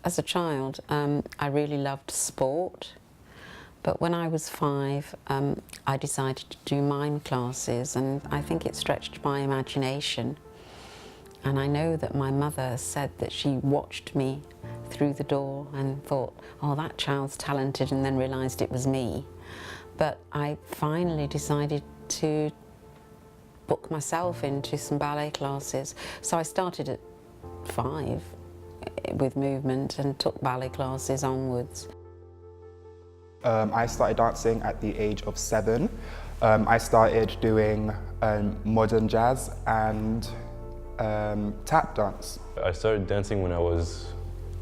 as a child, I really loved sport, but when I was 5, I decided to do mime classes, and I think it stretched my imagination. And I know that my mother said that she watched me through the door and thought, oh, that child's talented, and then realised it was me. But I finally decided to book myself into some ballet classes. So I started at 5 with movement and took ballet classes onwards. I started dancing at the age of 7. I started doing modern jazz and tap dance. I started dancing when I was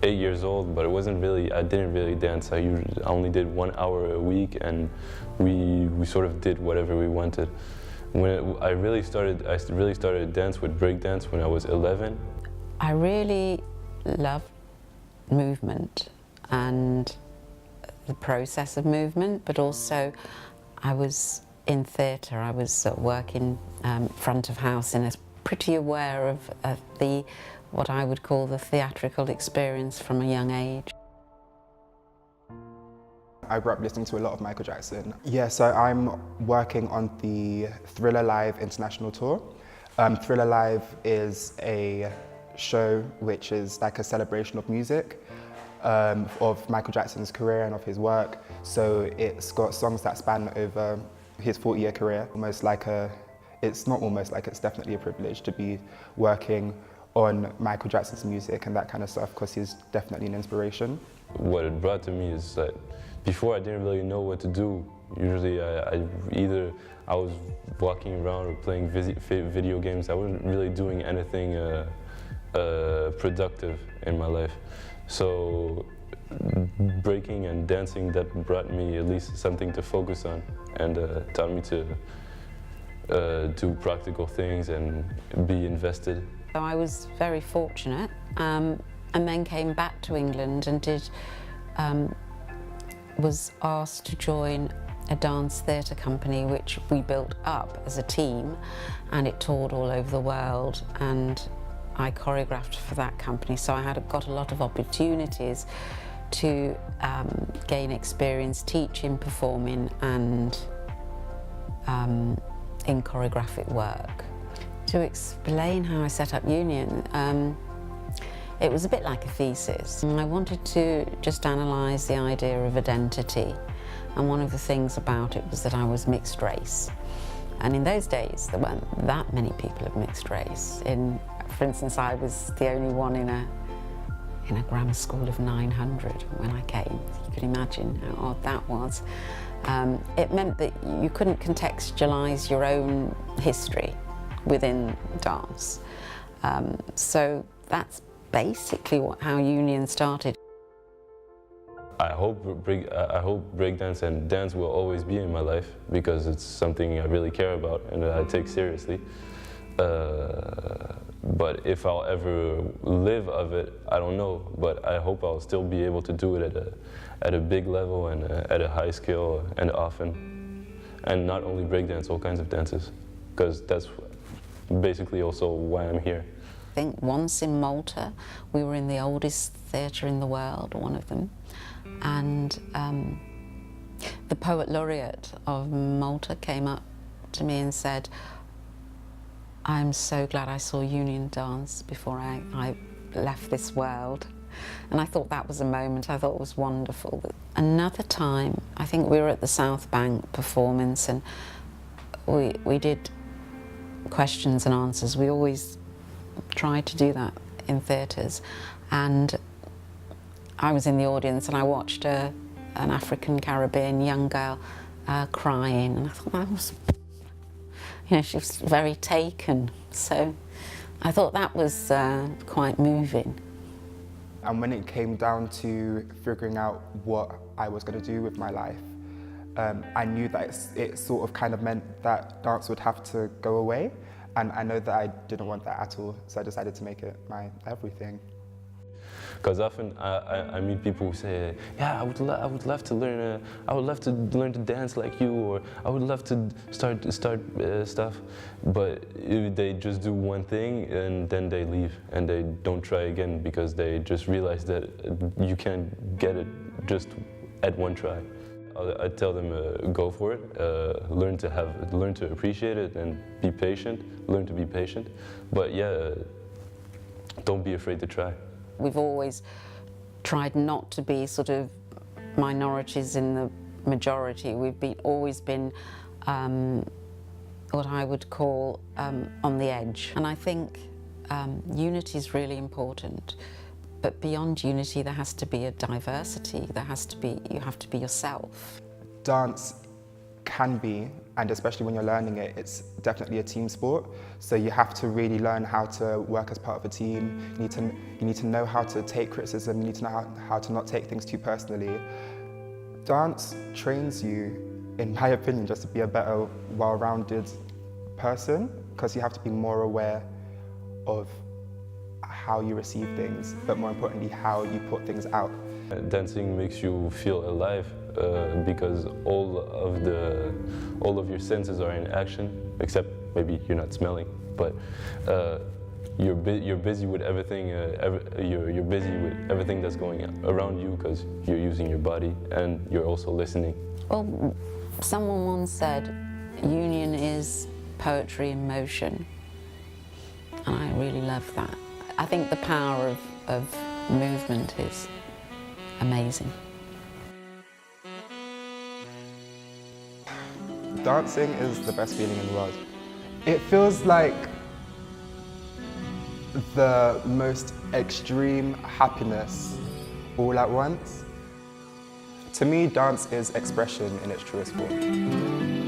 8 years old, but I didn't really dance. I only did 1 hour a week, and we sort of did whatever we wanted. I really started to dance with breakdance when I was 11. I really loved movement and the process of movement, but also I was in theatre. I was working front of house and is pretty aware of what I would call the theatrical experience from a young age. I grew up listening to a lot of Michael Jackson. Yeah, so I'm working on the Thriller Live International Tour. Thriller Live is a show which is like a celebration of music, of Michael Jackson's career and of his work. So it's got songs that span over his 40-year career. It's definitely a privilege to be working on Michael Jackson's music and that kind of stuff, because he's definitely an inspiration. What it brought to me is that before I didn't really know what to do. Usually I was walking around or playing video games. I wasn't really doing anything productive in my life. So breaking and dancing, that brought me at least something to focus on, and taught me to do practical things and be invested. So I was very fortunate, and then came back to England and was asked to join a dance theatre company which we built up as a team, and it toured all over the world, and I choreographed for that company. So I got a lot of opportunities to gain experience teaching, performing and in choreographic work. To explain how I set up Union, it was a bit like a thesis. I wanted to just analyse the idea of identity, and one of the things about it was that I was mixed race. And in those days there weren't that many people of mixed race. For instance, I was the only one in a grammar school of 900 when I came. You can imagine how odd that was. It meant that you couldn't contextualise your own history within dance. So that's basically how Union started. I hope breakdance and dance will always be in my life, because it's something I really care about and that I take seriously. But if I'll ever live of it, I don't know. But I hope I'll still be able to do it at a big level and at a high scale and often. And not only breakdance, all kinds of dances, because that's basically also why I'm here. I think once in Malta, we were in the oldest theatre in the world, one of them, and the poet laureate of Malta came up to me and said, "I'm so glad I saw Union dance before I left this world." And I thought that was a moment I thought was wonderful. Another time, I think we were at the South Bank performance, and we did questions and answers. We always tried to do that in theatres, and I was in the audience and I watched an African Caribbean young girl crying, and I thought that was, she was very taken. So I thought that was quite moving. And when it came down to figuring out what I was going to do with my life, I knew that it sort of kind of meant that dance would have to go away. And I know that I didn't want that at all, so I decided to make it my everything. Because often I meet people who say, yeah, I would love to learn I would love to learn to dance like you, or I would love to start stuff, but they just do one thing and then they leave and they don't try again because they just realize that you can't get it just at one try. I tell them go for it, learn to appreciate it and be patient, learn to be patient, but yeah, don't be afraid to try. We've always tried not to be sort of minorities in the majority. We've always been what I would call on the edge. And I think unity is really important. But beyond unity, there has to be a diversity. You have to be yourself. Dance can be, and especially when you're learning it, it's definitely a team sport. So you have to really learn how to work as part of a team. You need to know how to take criticism. You need to know how to not take things too personally. Dance trains you, in my opinion, just to be a better, well-rounded person, because you have to be more aware of how you receive things, but more importantly, how you put things out. Dancing makes you feel alive because all of your senses are in action, except maybe you're not smelling, but you're busy with everything. You're busy with everything that's going around you because you're using your body and you're also listening. Well, someone once said, union is poetry in motion, and I really love that. I think the power of movement is amazing. Dancing is the best feeling in the world. It feels like the most extreme happiness all at once. To me, dance is expression in its truest form.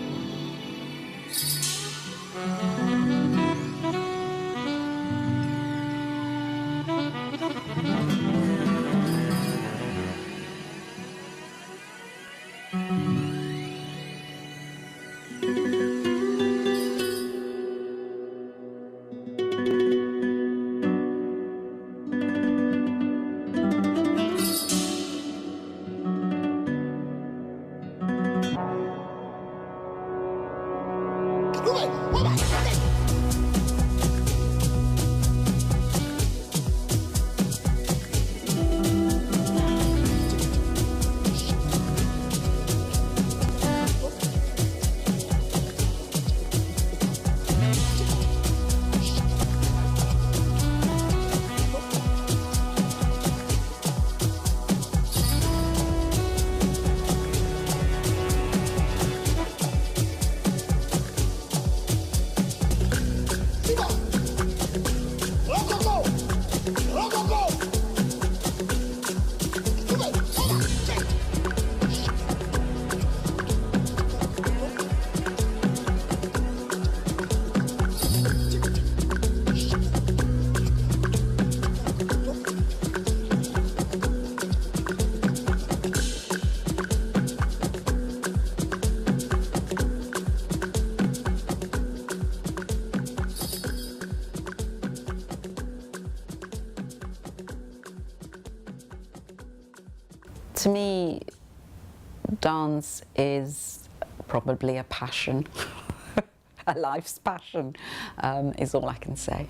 To me, dance is probably a passion, a life's passion, is all I can say.